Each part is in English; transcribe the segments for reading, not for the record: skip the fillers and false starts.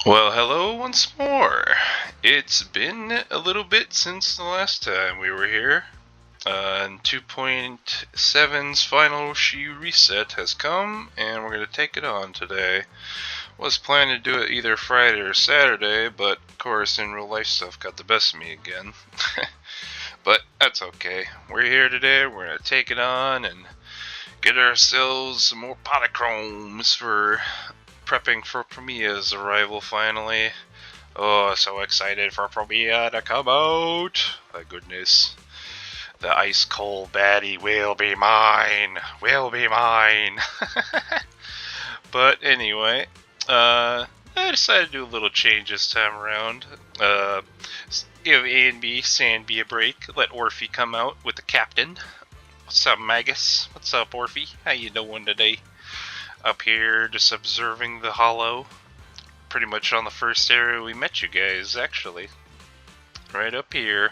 Well, hello once more. It's been a little bit since the last time we were here. And 2.7's final Shiyu reset has come, and we're going to take it on today. Was planning to do it either Friday or Saturday, but of course in real life stuff got the best of me again. But that's okay. We're here today, we're going to take it on and get ourselves some more polychromes for prepping for Premia's arrival finally. Oh, so excited for Premia to come out. My goodness. The ice cold baddie will be mine. Will be mine. But anyway, I decided to do a little change this time around. Give A and B, Sandby a break. Let Orphe come out with the captain. What's up, Magus? What's up, Orphe? How you doing today? Up here, just observing the hollow. Pretty much on the first area we met you guys, actually. Right up here.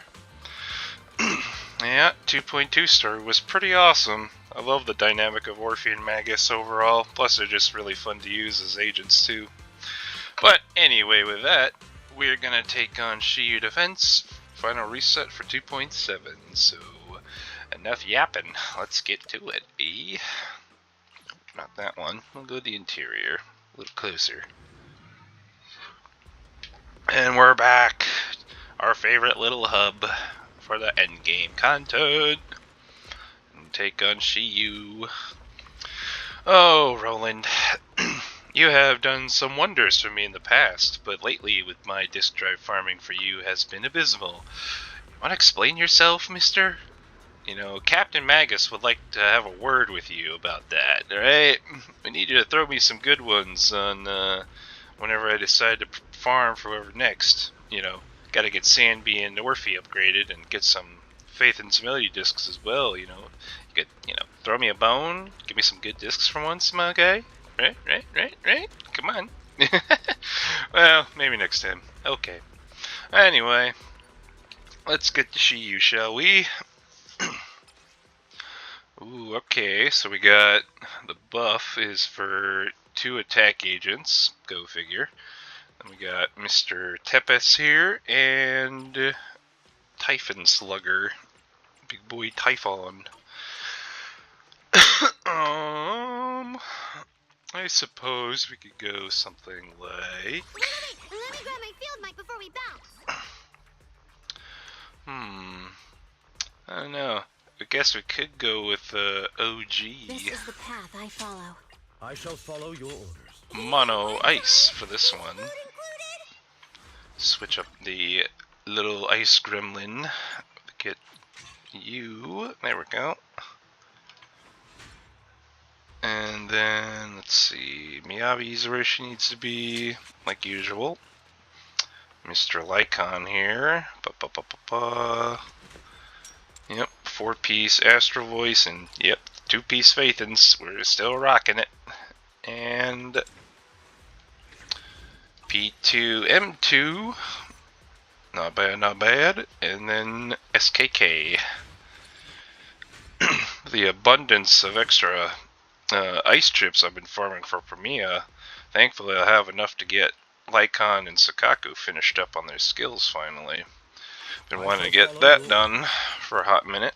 Yeah, 2.2 story was pretty awesome. I love the dynamic of Orphe and Magus overall, plus they're just really fun to use as agents too. But anyway, with that, we're gonna take on Shiyu Defense, final reset for 2.7, so enough yapping, let's get to it, eh? Not that one, we'll go to the interior, a little closer. And we're back, our favorite little hub for the endgame content. And take on Shiyu. Oh, Roland, you have done some wonders for me in the past, but lately with my disk drive farming for you has been abysmal. Want to explain yourself, mister? You know, Captain Magus would like to have a word with you about that, alright? We need you to throw me some good ones on, whenever I decide to farm for whoever next. You know, gotta get Sandby and Orphe upgraded and get some Faith and Melody discs as well, you know. Throw me a bone, give me some good discs for once, my guy. Right? Come on. Well, maybe next time. Okay. Anyway, let's get to Shiyu, shall we? Ooh, okay, so we got the buff is for 2 attack agents, go figure. Then we got Mr. Tepes here, and Typhon Slugger, big boy Typhon. I suppose we could go something like... Wait, let me grab my field mic before we bounce. I don't know. I guess we could go with OG. This is the path I follow. I shall follow your orders. Mono Ice for this one. Switch up the little ice gremlin. Get you. There we go. And then, let's see, Miyabi's where she needs to be, like usual. Mr. Lycon here. Yep, 4-piece Astral Voice, and yep, 2-piece Phaethons. We're still rocking it. And P2, M2. Not bad. And then SKK. The abundance of extra ice chips I've been farming for Premia. Thankfully, I'll have enough to get Lycon and Sakaku finished up on their skills finally. Been wanting to get that done for a hot minute.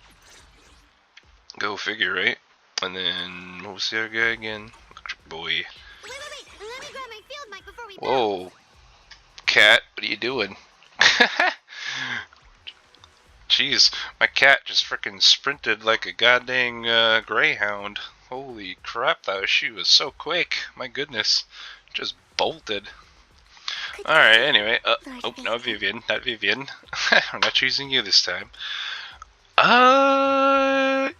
Go figure, right? And then, what was the other guy again? Electric Boy. Wait, let me grab my field mic before we Whoa. Cat, what are you doing? Jeez, my cat just frickin' sprinted like a goddamn greyhound. Holy crap, she was so quick. My goodness. Just bolted. Alright, anyway. Oh, no, Vivian. Not Vivian. I'm not choosing you this time. I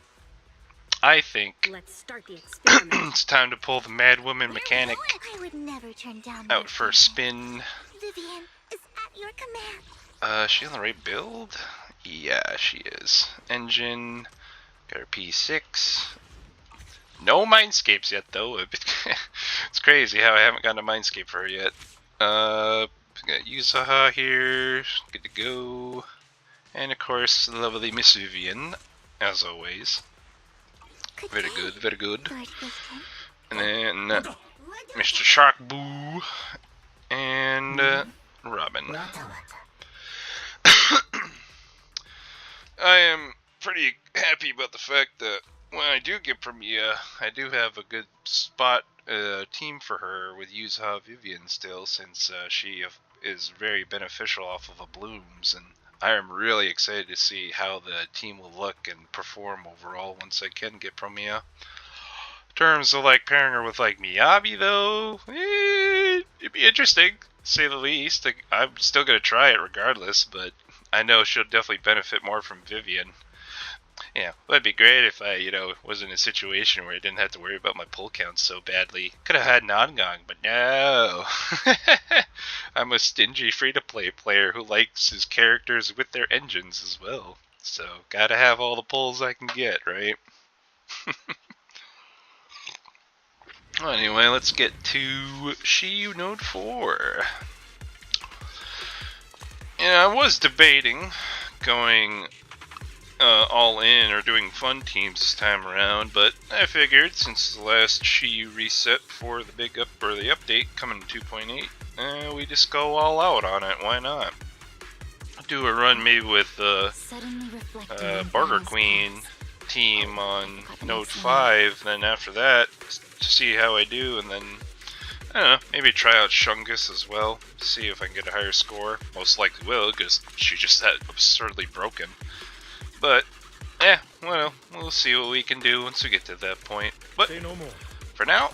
think Let's start the experiment. it's time to pull the Mad Woman mechanic I would never turn down out for a spin. Vivian is at your command. Is she on the right build? Yeah, she is. Engine. Got her P6. No Mindscapes yet, though. It's crazy how I haven't gotten a Mindscape for her yet. Got Yuzaha here. Good to go. And of course, the lovely Miss Vivian, as always. Very good. And then Mr. Shark Boo. And and Robin. I am pretty happy about the fact that when I do get Premia, I do have a good spot team for her with Yuza Vivian still, since she is very beneficial off of a Blooms, and I am really excited to see how the team will look and perform overall once I can get Premia. In terms of like pairing her with like Miyabi though, it'd be interesting, to say the least. Like, I'm still gonna try it regardless, but I know she'll definitely benefit more from Vivian. Yeah, that'd be great if I, was in a situation where I didn't have to worry about my pull counts so badly. Could have had Nangong, but no. I'm a stingy free-to-play player who likes his characters with their engines as well. So, gotta have all the pulls I can get, right? Anyway, let's get to Shiyu Node 4. I was debating going all in or doing fun teams this time around, but I figured since the last Shiyu reset for the big the update coming to 2.8, we just go all out on it. Why not? Do a run maybe with the Barter Queen team on Node 5, then after that to see how I do, and then I don't know, maybe try out Shungus as well, see if I can get a higher score. Most likely will, because she's just that absurdly broken. But, well, we'll see what we can do once we get to that point. But, for now,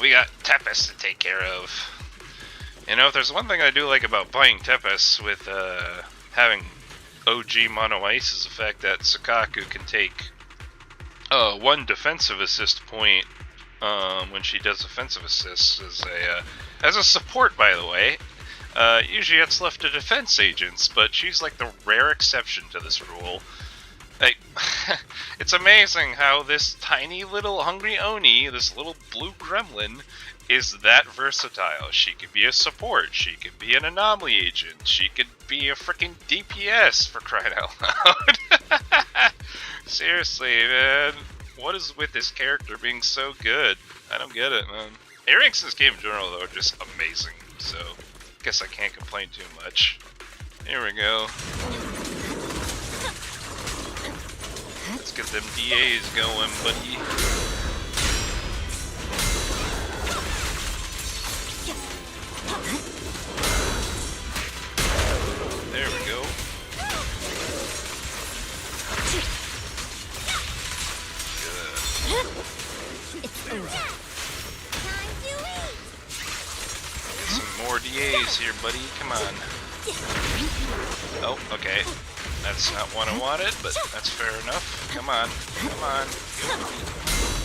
we got Tepes to take care of. If there's one thing I do like about playing Tepes with having OG Mono Ice is the fact that Sukaku can take one defensive assist point when she does offensive assists as a support, by the way. Usually it's left to defense agents, but she's like the rare exception to this rule. Like, it's amazing how this tiny little hungry Oni, this little blue gremlin, is that versatile. She could be a support, she could be an anomaly agent, she could be a freaking DPS, for crying out loud. Seriously, man. What is with this character being so good? I don't get it, man. A-ranks in this game in general, though, are just amazing, so guess I can't complain too much. Here we go. Let's get them DAs going, buddy. There we go. Good. Get some more DAs here, buddy. Come on. Oh, okay. That's not what I wanted, but that's fair enough. Come on. Come on.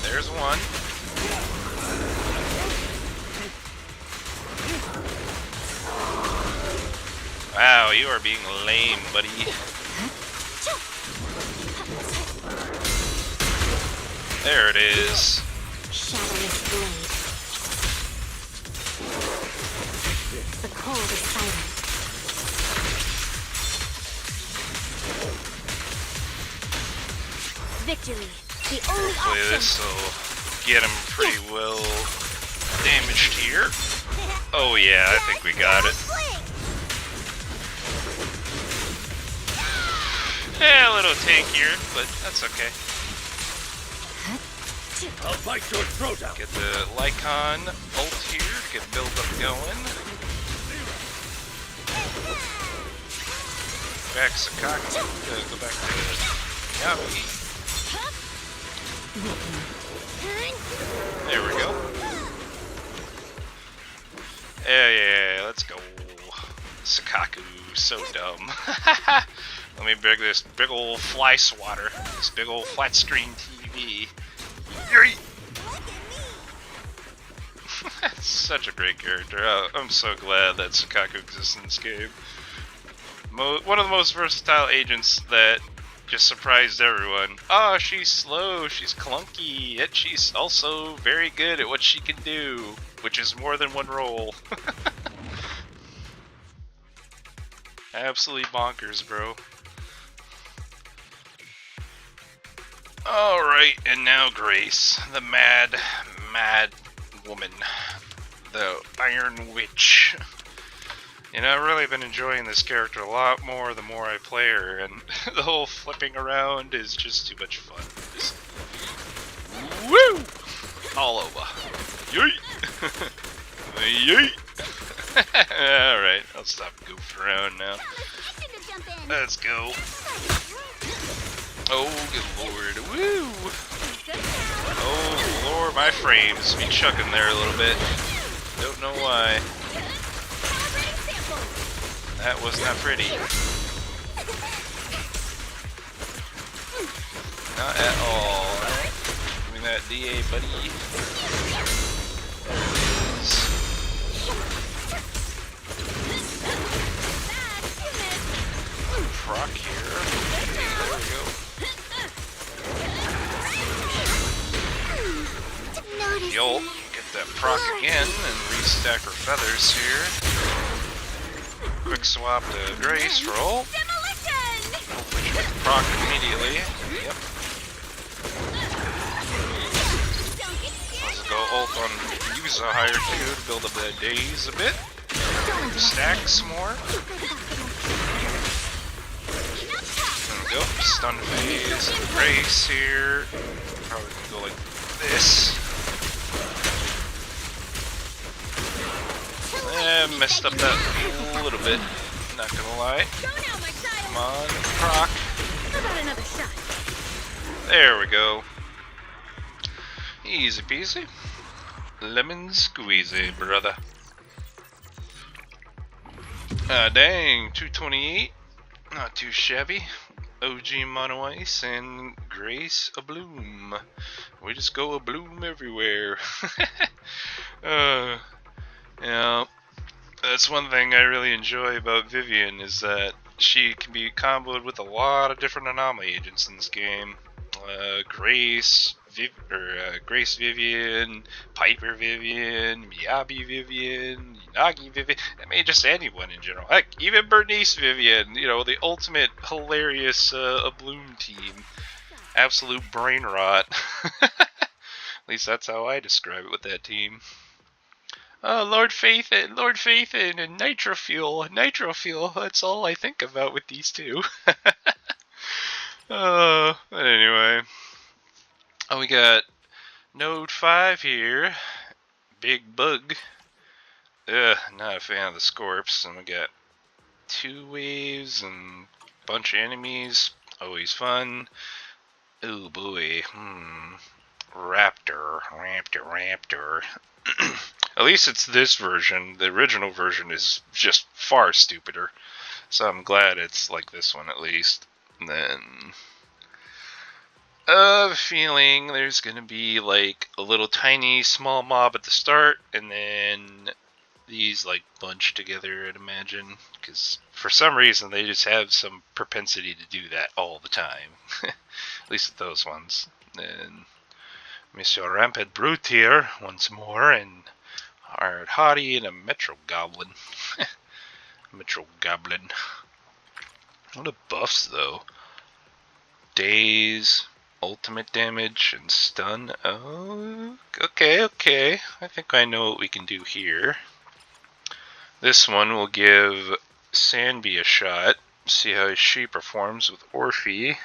There's one. Wow, you are being lame, buddy. There it is. Shadowless blade. The cold is silent. Victory, the only Hopefully option. this will get him pretty well damaged here. Oh yeah, I think we got it. Yeah, a little tankier, but that's okay. I'll bite your throat out. Get the Lycon ult here, get build up going. Back Sakaki, go back to Yappin. There we go. Yeah, let's go. Sukaku, so dumb. Let me bring this big old fly swatter, this big old flat screen TV. Such a great character. I'm so glad that Sukaku exists in this game. One of the most versatile agents that just surprised everyone. Oh, she's slow, she's clunky, yet she's also very good at what she can do, which is more than one role. Absolutely bonkers, bro. Alright, and now Grace, the mad woman. the Iron Witch. You know, I've really been enjoying this character a lot more the more I play her, and the whole flipping around is just too much fun. Just, woo! All over. Yeet! Yeet! Alright, I'll stop goofing around now. Let's go. Oh, good lord. Woo! Oh, lord, my frames be chucking there a little bit. Don't know why. That was not pretty. Not at all. Give me that DA, buddy. Proc here. There we go. Yo, get that proc again and restack her feathers here. Quick swap to Grace for ult. Hopefully she can proc immediately. Yep. Let's go ult on Yuza higher too to build up that daze a bit. Stack some more. There we go. Stun phase. Grace here. Probably gonna go like this. Messed up that a little bit, not gonna lie. Come on, proc. There we go. Easy peasy. Lemon squeezy, brother. Dang, 228. Not too shabby. OG Mono Ice and Grace a Bloom. We just go a bloom everywhere. Yeah. That's one thing I really enjoy about Vivian is that she can be comboed with a lot of different anomaly agents in this game. Grace Vivian, Piper Vivian, Miyabi Vivian, Nagi Vivian. I mean, just anyone in general. Heck, even Bernice Vivian. You know, the ultimate hilarious Bloom team. Absolute brain rot. At least that's how I describe it with that team. Oh, Lord Faithin, and Nitro Fuel. That's all I think about with these two. But anyway. Oh, we got Node 5 here. Big Bug. Not a fan of the Scorps. And we got 2 waves and a bunch of enemies. Always fun. Oh boy. Raptor. At least it's this version. The original version is just far stupider. So I'm glad it's like this one at least. And then feeling there's gonna be like a little tiny small mob at the start, and then these like bunch together, I'd imagine, because for some reason they just have some propensity to do that all the time. At least with those ones. And Monsieur Rampant Brute here once more, and Hard Hottie and a Metro Goblin. Metro Goblin. What a buffs though. Daze, ultimate damage, and stun. Oh, okay. I think I know what we can do here. This one will give Sanby a shot. See how she performs with Orphe.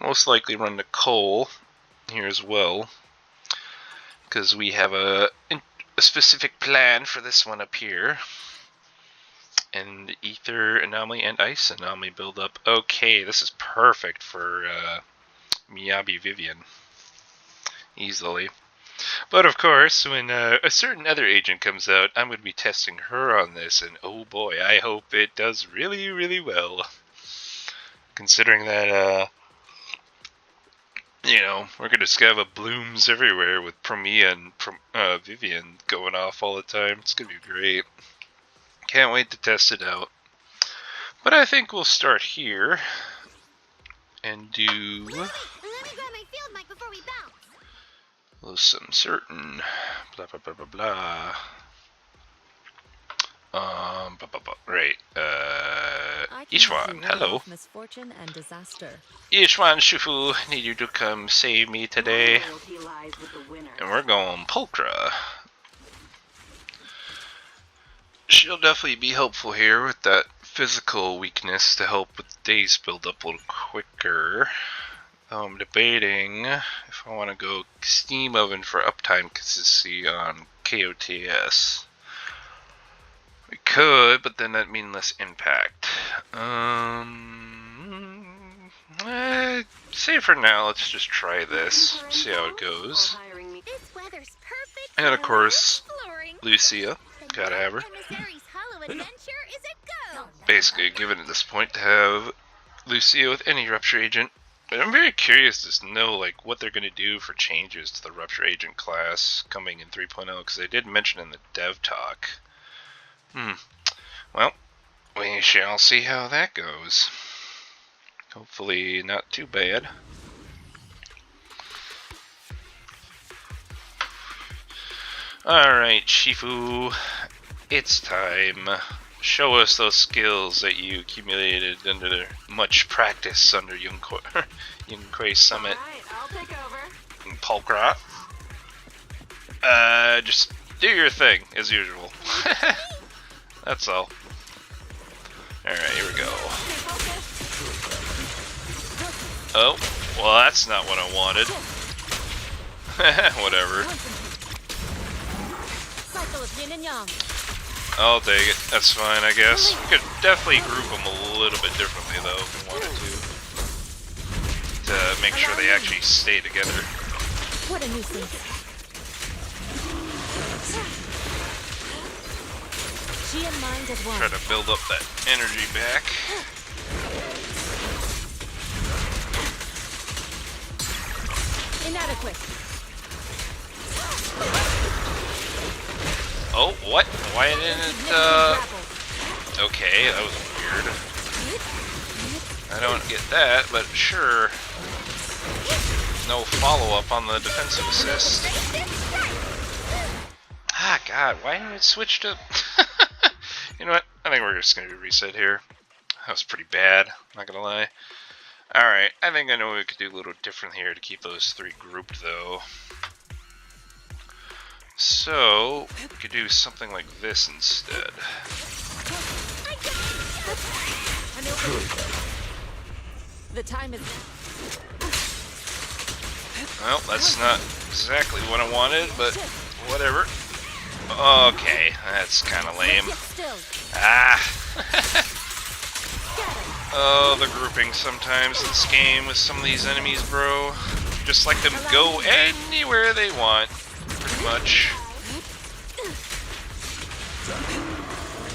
Most likely run to Cole here as well, because we have a specific plan for this one up here. And Ether Anomaly and Ice Anomaly build up. Okay, this is perfect for Miyabi Vivian. Easily. But of course, when a certain other agent comes out, I'm going to be testing her on this, and oh boy, I hope it does really, really well. Considering that, you know, we're going to discover blooms everywhere with Promia and Vivian going off all the time. It's going to be great. Can't wait to test it out. But I think we'll start here and do Let me grab my field mic before we bounce. some certain blah blah blah blah blah. Right. Ishwan, hello. Misfortune and disaster. Ishwan Shufu, need you to come save me today. And we're going Pulchra. She'll definitely be helpful here with that physical weakness to help with days build up a little quicker. I'm debating if I want to go steam oven for uptime consistency on KOTS. We could, but then that'd mean less impact. Say for now, let's just try this, see how it goes. This weather's perfect. And of course, Exploring. Lucia, gotta have her. Emissary's Hollow adventure is a go. Basically given at this point to have Lucia with any rupture agent. But I'm very curious to know like what they're going to do for changes to the rupture agent class coming in 3.0 because they did mention in the dev talk. Well, we shall see how that goes. Hopefully not too bad. Alright, Shifu, it's time. Show us those skills that you accumulated under much practice under Yunquei Summit. Alright, I'll take over. Polkrat. Just do your thing, as usual. That's all. Alright, here we go. Oh, well that's not what I wanted. Whatever. Cycle of yin and yang. I'll take it. That's fine, I guess. We could definitely group them a little bit differently, though, if we wanted to make sure they actually stay together. What a nuisance. She and mind at one. Try to build up that energy back. Inadequate. Oh, what? Why didn't okay, that was weird. I don't get that, but sure. No follow-up on the defensive assist. Ah, God, why didn't it switch to... You know what? I think we're just going to reset here. That was pretty bad, not gonna lie. Alright, I think I know what we could do a little different here to keep those three grouped, though. So, we could do something like this instead. The time is. Well, that's not exactly what I wanted, but whatever. Okay, that's kind of lame. Ah! Oh, the grouping sometimes in this game with some of these enemies, bro. Just let them go anywhere they want, pretty much.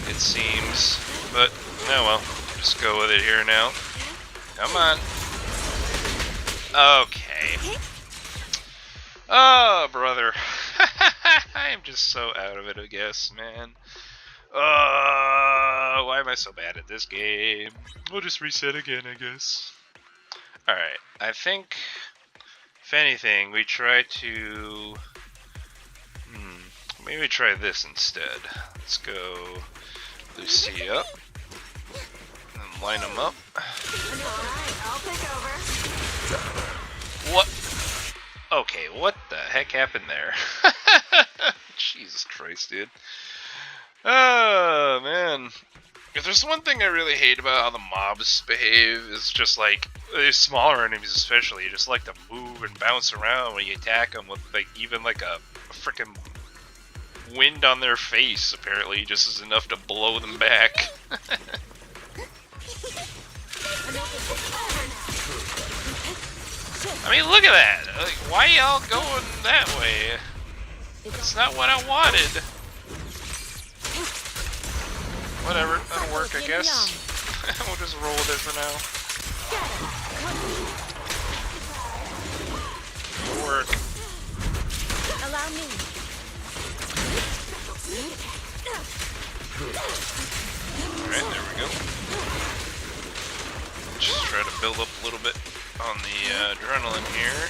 It seems. But, oh well. Just go with it here now. Come on. Okay. Oh, brother. I am just so out of it, I guess, man. Why am I so bad at this game? We'll just reset again, I guess. Alright, I think, if anything, we try to... maybe try this instead. Let's go Lucia. And line them up. Alright, I'll take over. What? Okay, what the heck happened there? Jesus Christ, dude. Oh, man. If there's one thing I really hate about how the mobs behave, is just like, the smaller enemies especially, you just like to move and bounce around when you attack them with like even like a freaking wind on their face, apparently, just is enough to blow them back. I mean, look at that! Like, why y'all going that way? It's not what I wanted. Whatever, that'll work, I guess. We'll just roll with it for now. It'll work. Allow me. Alright, there we go. Just try to build up a little bit on the adrenaline here.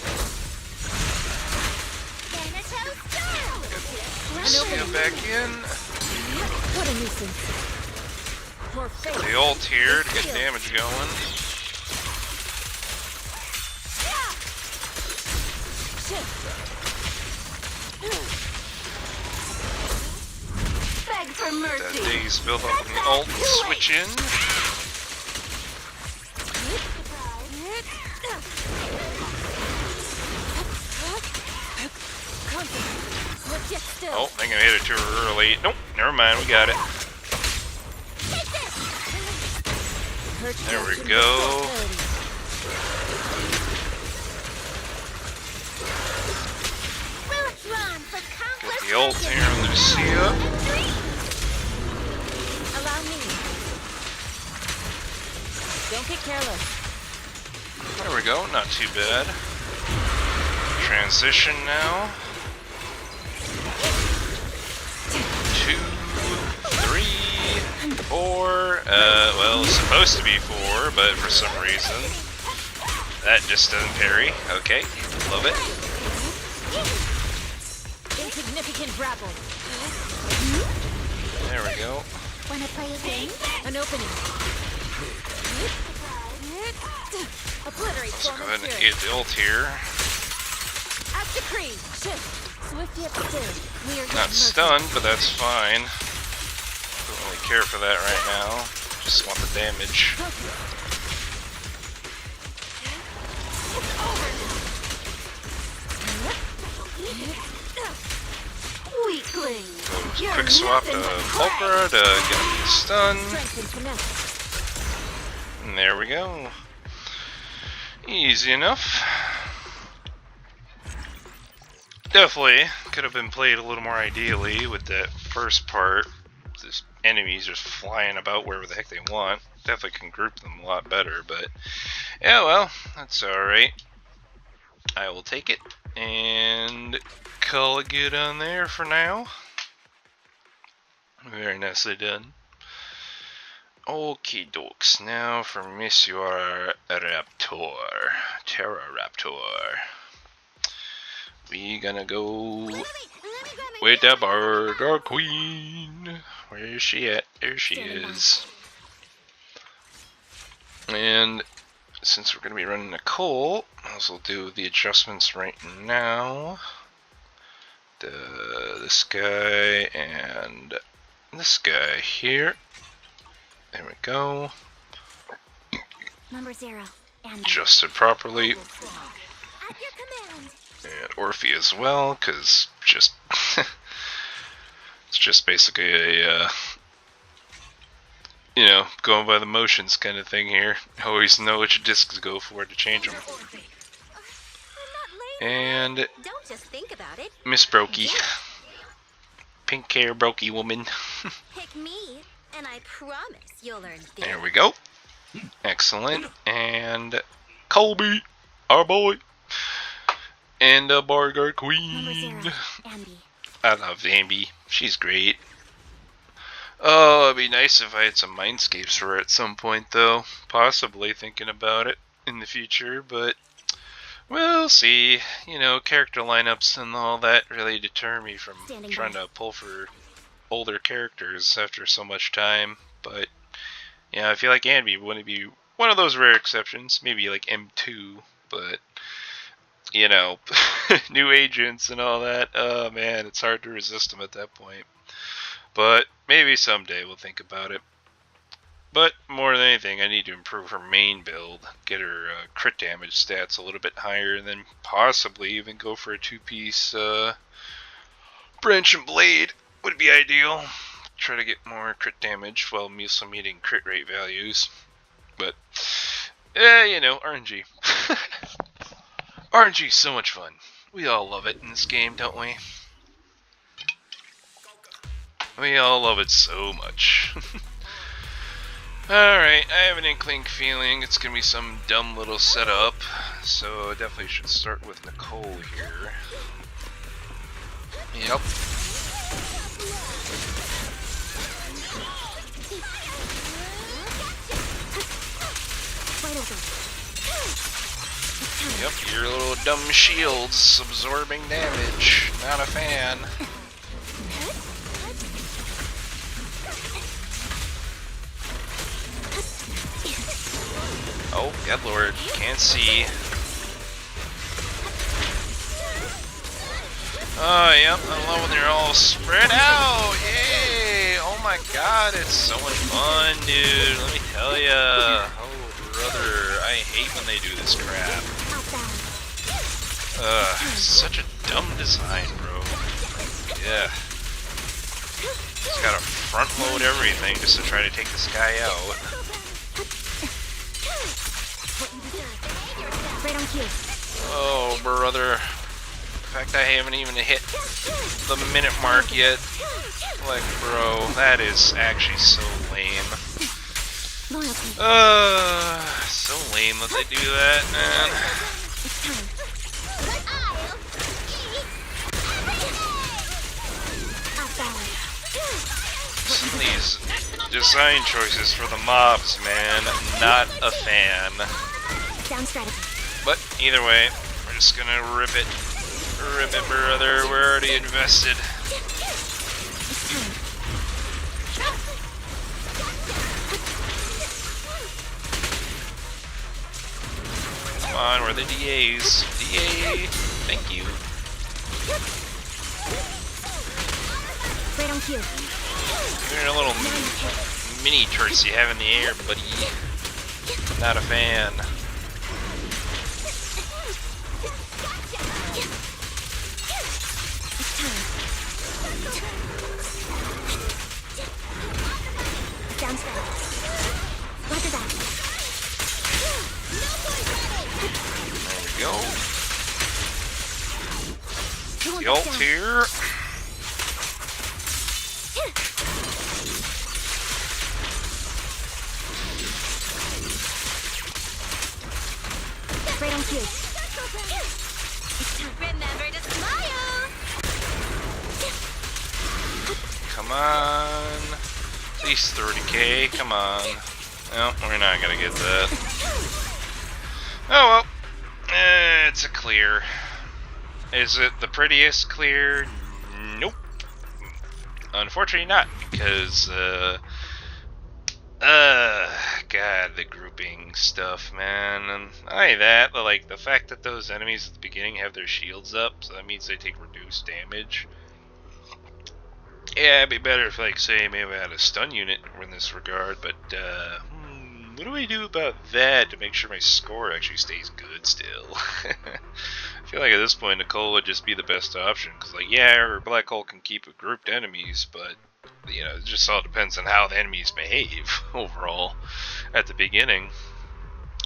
Get Lucia back in. What a nuisance. The ult here to get damage going. Beg for mercy. That daze build up in the ult and switch in. Oh, I think I hit it too early. Nope, never mind, we got it. There we go. Get the ult here on Lucia. Allow me. Don't get careless. There we go, not too bad. Transition now. 2, 3, 4. Well, it's supposed to be 4, but for some reason that just doesn't parry. Okay, love it. Insignificant rabble. There we go. Wanna play a game? An opening. Obliterate. Let's go ahead and get the ult here. At decree. Shift. Swift yet still. We are Not stunned, but that's fine. Don't really care for that right now. Just want the damage. Weakling. Quick swap to Pulpra to get him stunned. And there we go. Easy enough. Definitely could have been played a little more ideally with that first part. This enemies just flying about wherever the heck they want. Definitely can group them a lot better, but yeah, well, that's alright. I will take it and call it good on there for now. Very nicely done. Okie dokes, now for Monsieur Raptor, Terra Raptor. We gonna go with the Burger Queen. Where is she at? There she is. And since we're gonna be running a Cole, I will do the adjustments right now. This guy and this guy here. There we go. Number 0. And Adjusted properly. at your command. And Orphe as well, because just it's just basically a you know, going by the motions kind of thing here. Always know which discs to go for to change them. And Don't just think about it. Miss Brokey, pink hair Brokey woman. Pick me, and I promise you'll learn things. There we go. Excellent. And Colby, our boy. And the Burger Number Queen. 0. Ambi. I love Ambi. She's great. Oh, it'd be nice if I had some Mindscapes for her at some point, though. Possibly thinking about it in the future, but we'll see. You know, character lineups and all that really deter me from trying to pull for older characters after so much time. But yeah, I feel like Ambi wouldn't be one of those rare exceptions. Maybe like M2, but you know, new agents and all that. Oh man, it's hard to resist them at that point. But maybe someday we'll think about it. But more than anything, I need to improve her main build, get her crit damage stats a little bit higher, and then possibly even go for a 2-piece branch and blade would be ideal. Try to get more crit damage while also meeting crit rate values. But you know, RNG. RNG is so much fun. We all love it in this game, don't we? We all love it so much. Alright, I have an inkling feeling it's gonna be some dumb little setup, so I definitely should start with Nicole here. Yep. Yep, your little dumb shields absorbing damage. Not a fan. Oh, good lord, can't see. Oh, yep, I love when they're all spread out. Yay! Oh my god, it's so much fun, dude. Let me tell ya. Oh, brother, I hate when they do this crap. Such a dumb design, bro. Yeah. Just gotta front load everything just to try to take this guy out. Right on cue. Oh, brother. In fact, I haven't even hit the minute mark yet. Like, bro, that is actually so lame. Loyalty. So lame that they do that, man. It's time. Some of these design choices for the mobs, man, not a fan. Down strategy. But either way, we're just gonna rip it. Rip it, brother. We're already invested. Come on, we're the DAs. DA, thank you. Right on cue. You're a little mini turrets you have in the air, buddy. Not a fan. Down strategy. Roger that. There we go. You won't The ult back down. here. Right on cue. Remember to smile. Come on. At least 30k. Come on. No, we're not gonna get that. Oh well. It's a clear. Is it the prettiest clear? Nope. Unfortunately not, because God, the grouping stuff, man. And not only that, but like the fact that those enemies at the beginning have their shields up, so that means they take reduced damage. Yeah, it'd be better if, like, say, maybe I had a stun unit in this regard, but what do I do about that to make sure my score actually stays good still? I feel like at this point, Nicole would just be the best option, because, like, yeah, her black hole can keep grouped enemies, but, you know, it just all depends on how the enemies behave overall at the beginning.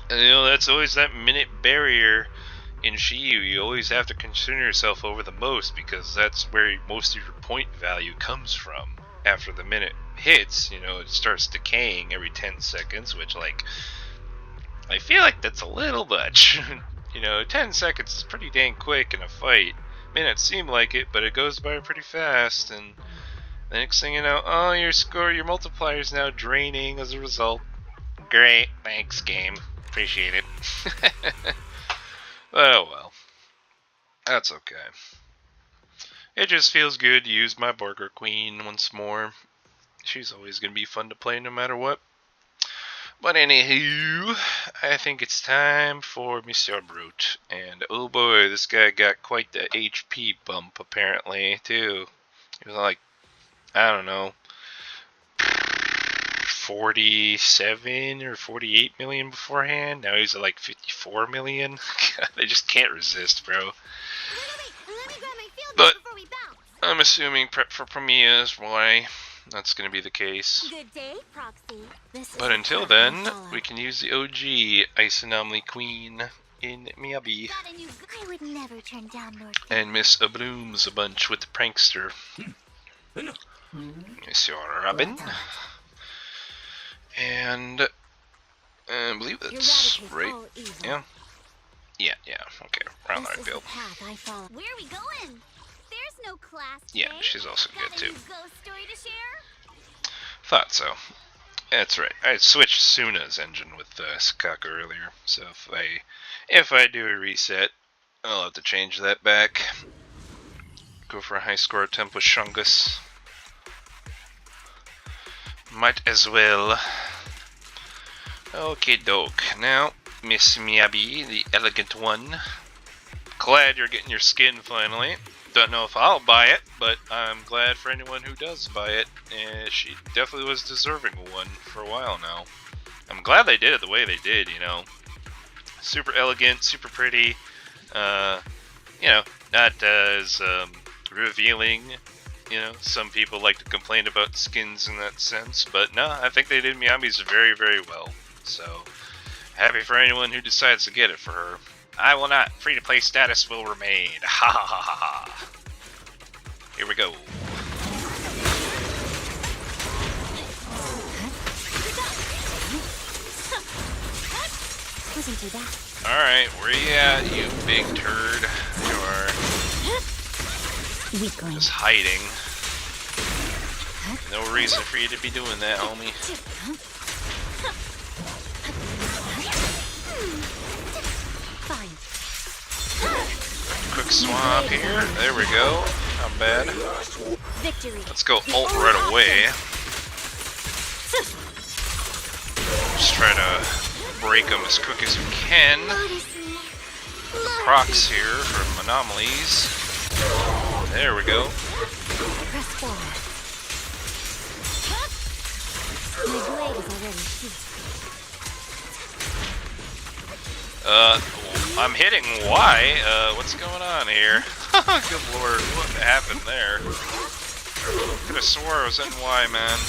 And, you know, that's always that minute barrier in Shiyu. You always have to concern yourself over the most, because that's where most of your point value comes from. After the minute hits, you know, it starts decaying every 10 seconds, which, like, I feel like that's a little much. You know, 10 seconds is pretty dang quick in a fight. Minutes seem like it, but it goes by pretty fast, and the next thing you know, oh, your score, your multiplier is now draining as a result. Great, thanks, game. Appreciate it. Oh well. That's okay. It just feels good to use my Burger Queen once more. She's always going to be fun to play no matter what. But anywho, I think it's time for Monsieur Brute. And oh boy, this guy got quite the HP bump apparently, too. He was like, I don't know, 47 or 48 million beforehand. Now he's at like 54 million. God, they just can't resist, bro. Let me grab my field But before we bounce. I'm assuming prep for Premiere is why that's going to be the case. Good day, Proxy. This But is until a then, follow. we can use the OG Ice Anomaly Queen in Miyabi. Got a new I would never turn down North. And Miss Abrooms a bunch with the prankster. Monsieur Robin. And I believe that's Eradicate right. all evil. Yeah. Yeah, okay. Round This right is build. the path I follow. Where are we going? There's no class. Yeah, today. she's also Got good a too. new ghost story to share? Thought so. That's right. I switched Suna's engine with Sakaka earlier, so if I do a reset, I'll have to change that back. Go for a high score attempt with Shungus. Might as well. Okay, doke. Now, Miss Miyabi, the elegant one. Glad you're getting your skin finally. Don't know if I'll buy it, but I'm glad for anyone who does buy it. And she definitely was deserving of one for a while now. I'm glad they did it the way they did, you know. Super elegant, super pretty. You know, not as revealing. You know, some people like to complain about skins in that sense, but no, I think they did Miyabi's very, very well. So, happy for anyone who decides to get it for her. I will not. Free-to-play status will remain. Ha ha ha ha ha. Here we go. Wasn't too bad. Alright, where you at, you big turd? You are Weakling. just hiding. No reason for you to be doing that, homie. Fine. Quick swap here. There we go. Not bad. Victory. Let's go ult right away. Just try to break them as quick as you can. Procs here from anomalies. There we go. Press forward. My blade is already sheathed. I'm hitting Y. What's going on here? Good lord, what happened there? Could have swore I was in Y, man.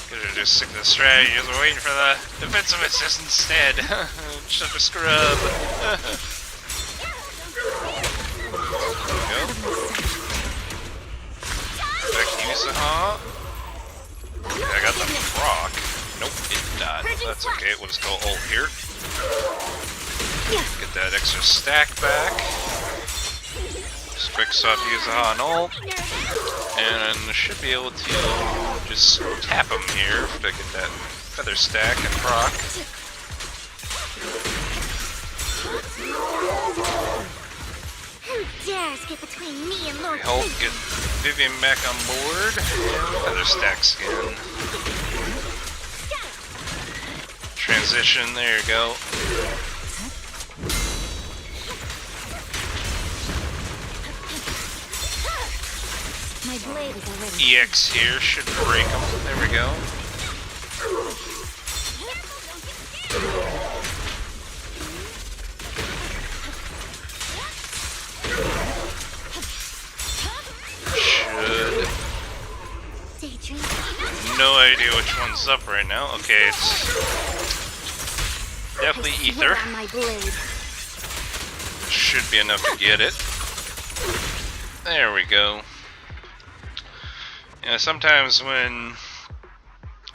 Could have just stick to the strategy, just waiting for the defensive assist instead. Such a scrub. There we go. Back to Yusaha. I got the proc. Nope, it did not. That's okay, we'll just go ult here. Get that extra stack back. Just quick swap Yusaha and ult. And I should be able to just tap him here to get that feather stack and proc. Who dares get between me and Lord Help King? get Vivian back on board. And feather stack skin. Transition, there you go. My blade is already EX here should break him. There we go. Should. Daydream. No idea which one's up right now. Okay, it's definitely I ether. swear on my blade. Should be enough to get it. There we go. Yeah, sometimes when,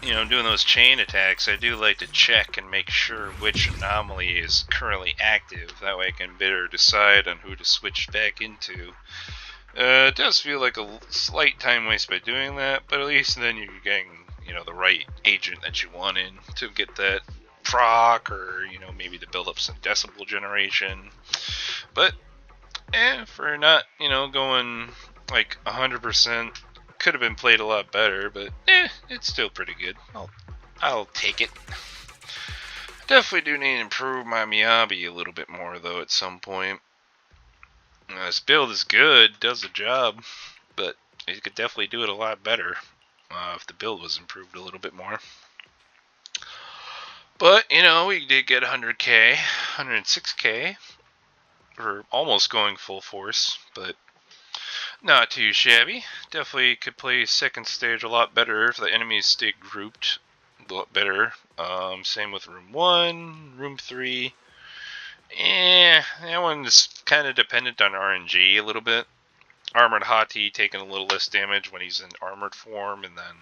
you know, doing those chain attacks, I do like to check and make sure which anomaly is currently active. That way I can better decide on who to switch back into. It does feel like a slight time waste by doing that, but at least then you're getting, you know, the right agent that you want in to get that proc, or, you know, maybe to build up some decibel generation. But, for not, you know, going like 100%, could have been played a lot better, but it's still pretty good. I'll take it. I definitely do need to improve my Miyabi a little bit more though at some point. This build is good, does the job, but you could definitely do it a lot better if the build was improved a little bit more. But, you know, we did get 100k, 106k, for almost going full force, but not too shabby. Definitely could play second stage a lot better if the enemies stayed grouped a lot better. Same with room 1, room 3. That one's kind of dependent on RNG a little bit. Armored Hati taking a little less damage when he's in armored form, and then,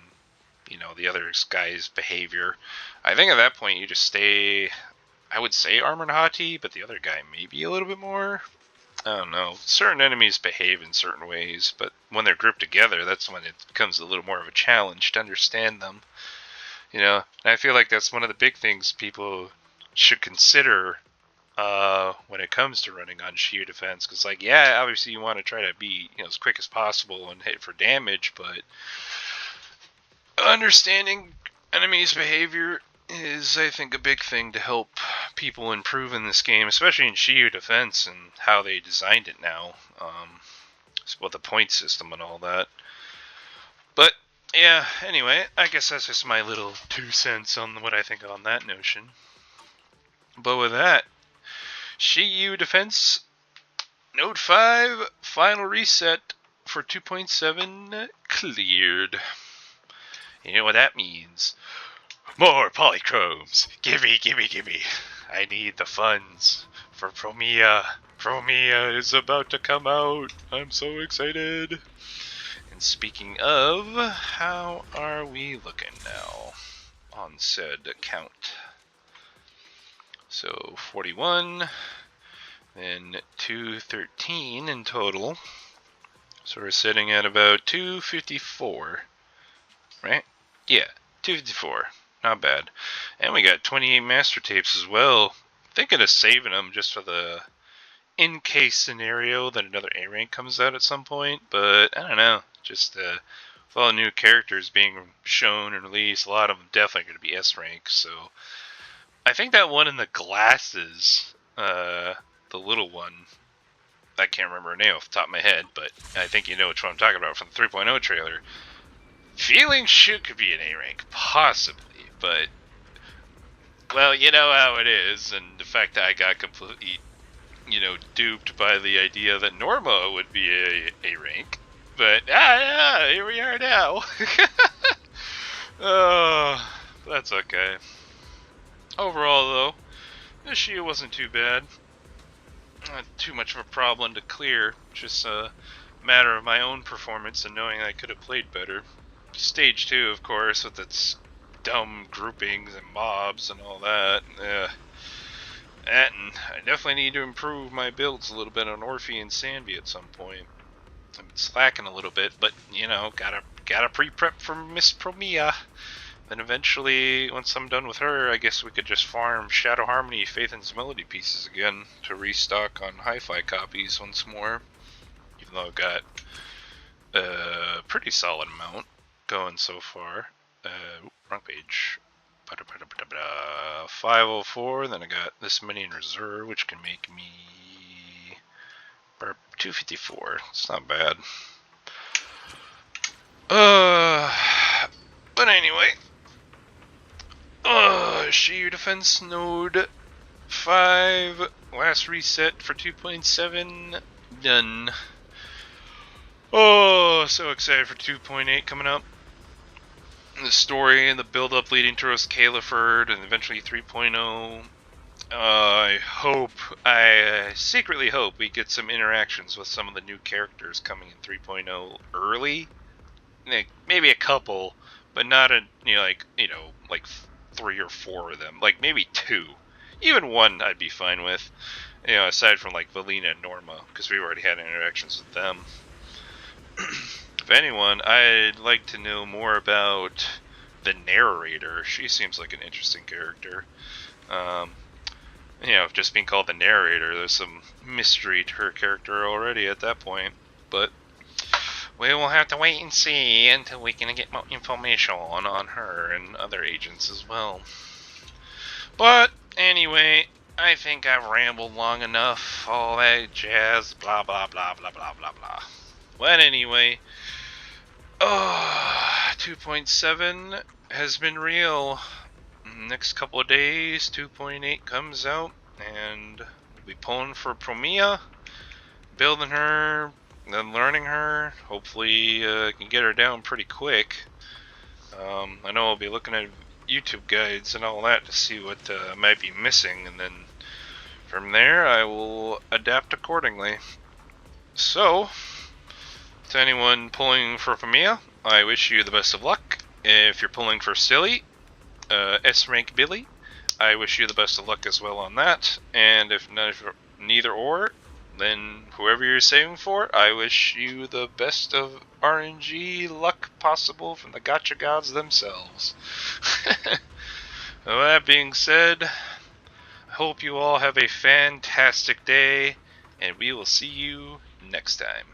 you know, the other guy's behavior. I think at that point you just stay, I would say Armored Hati, but the other guy maybe a little bit more. I don't know. Certain enemies behave in certain ways, but when they're grouped together, that's when it becomes a little more of a challenge to understand them. You know, and I feel like that's one of the big things people should consider when it comes to running on Shiyu defense. Because, like, yeah, obviously you want to try to be, you know, as quick as possible and hit for damage, but understanding enemies' behavior is, I think, a big thing to help people improve in this game, especially in Shiyu defense and how they designed it now. With the point system and all that. But yeah, anyway, I guess that's just my little 2 cents on what I think on that notion. But with that, Shiyu defense Node 5 final reset for 2.7 cleared. You know what that means? More polychromes. Gimme, gimme, gimme. I need the funds for Promia. Promia is about to come out. I'm so excited. And speaking of, how are we looking now on said account? So 41, then 213 in total. So we're sitting at about 254, right? Yeah, 254. Not bad. And we got 28 master tapes as well. Thinking of saving them just for the in case scenario that another A rank comes out at some point, but I don't know. Just with all the new characters being shown and released, a lot of them definitely going to be S rank. So I think that one in the glasses, the little one, I can't remember her name off the top of my head, but I think you know which one I'm talking about from the 3.0 trailer. Feeling she could be an A rank, possibly, but well, you know how it is, and the fact that I got completely, duped by the idea that Norma would be a rank. But, yeah, here we are now. Oh, that's okay. Overall, though, this Shiyu wasn't too bad. Not too much of a problem to clear. Just a matter of my own performance and knowing I could have played better. Stage 2, of course, with its dumb groupings and mobs and all that. And I definitely need to improve my builds a little bit on Orphe and Sanvi at some point. I've been slacking a little bit, but gotta pre-prep for Miss Promia. Then eventually, once I'm done with her, I guess we could just farm Shadow Harmony, Faith and Melody pieces again to restock on hi-fi copies once more. Even though I've got a pretty solid amount going so far. Wrong page. 504, then I got this many in reserve, which can make me 254. It's not bad. But anyway, Shiyu Defense Node 5, last reset for 2.7, done. Oh, so excited for 2.8 coming up. The story and the build-up leading towards Califord and eventually 3.0. I secretly hope we get some interactions with some of the new characters coming in 3.0 early. Maybe a couple, but not like 3 or 4 of them. Like maybe 2. Even 1 I'd be fine with. Aside from like Valina and Norma, because we already had interactions with them. If anyone, I'd like to know more about the narrator. She seems like an interesting character. Just being called the narrator, there's some mystery to her character already at that point. But we will have to wait and see until we can get more information on her and other agents as well. But anyway, I think I've rambled long enough. All that jazz, blah blah blah blah blah blah blah. But anyway, 2.7 has been real. Next couple of days, 2.8 comes out, and we'll be pulling for Promia, building her, then learning her. Hopefully, can get her down pretty quick. I know I'll be looking at YouTube guides and all that to see what might be missing, and then from there, I will adapt accordingly. So, to anyone pulling for Promia, I wish you the best of luck. If you're pulling for Silly, S-Rank Billy, I wish you the best of luck as well on that. And if neither or, then whoever you're saving for, I wish you the best of RNG luck possible from the gacha gods themselves. Well, that being said, I hope you all have a fantastic day, and we will see you next time.